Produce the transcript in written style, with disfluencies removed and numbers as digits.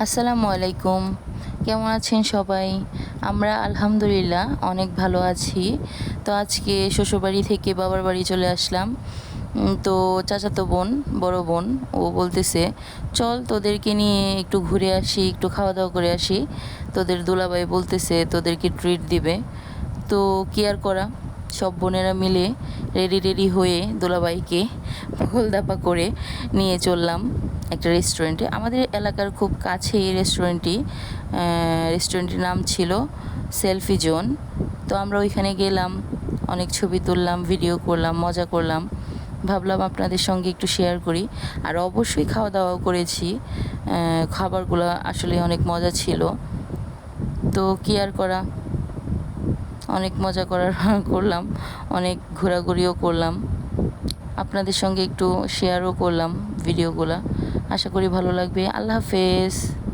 আসসালামু আলাইকুম। কেমন আছেন সবাই? আমরা আলহামদুলিল্লাহ অনেক ভালো আছি। তো আজকে শ্বশুরবাড়ি থেকে বাবার বাড়ি চলে আসলাম। তো চাচাতো বোন, বড় বোন ও বলতেছে, "চল তোদেরকে নিয়ে একটু ঘুরে আসি, একটু খাওয়া-দাওয়া করে আসি।" তোদের দুলাভাই বলতেছে তোদেরকে ট্রিট দিবে। তো কি আর করা, সব বোনেরা মিলে রেডি হয়ে দুলাভাইকে ভোলদাপা করে নিয়ে চললাম একটা রেস্টুরেন্টে। আমাদের এলাকার খুব কাছে এই রেস্টুরেন্টের নাম ছিল সেলফি জোন। তো আমরা ওইখানে গেলাম, অনেক ছবি তুললাম, ভিডিও করলাম, মজা করলাম। ভাবলাম আপনাদের সঙ্গে একটু শেয়ার করি। আর অবশ্যই খাওয়া দাওয়াও করেছি। খাবারগুলো আসলে অনেক মজা ছিল। তো কি আর করা, অনেক মজা করলাম, অনেক ঘোরাঘুরিও করলাম। আপনাদের সঙ্গে একটু শেয়ারও করলাম ভিডিওগুলা। আশা করি ভালো লাগবে। আল্লাহ হাফেজ।